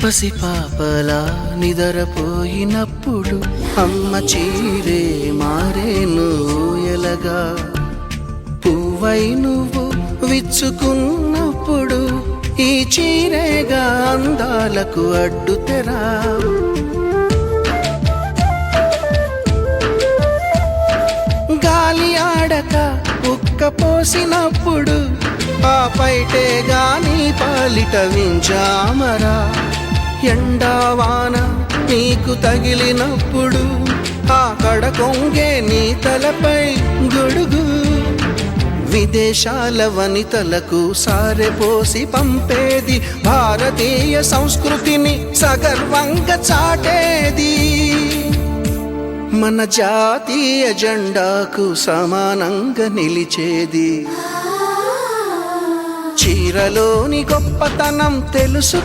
పసిపాపలా నిదరపోయినప్పుడు అమ్మ చీరే మారేను ఎలగా, పువ్వై నువ్వు విచ్చుకున్నప్పుడు ఈ చీరేగా అందాలకు అడ్డుతెరా. గాలి ఆడక ఉక్క పోసినప్పుడు ఆ పైటే గాని పాలిట వించామరా. ఎండావాన నీకు తగిలినప్పుడు ఆ కడ కొంగే నీ తలపై గొడుగు. విదేశాల వనితలకు సారెపోసి పంపేది భారతీయ సంస్కృతిని సగర్వంగా చాటేది. మన జాతీయ జెండాకు సమానంగా నిలిచేది. చీరలోని గొప్పతనం తెలుసు.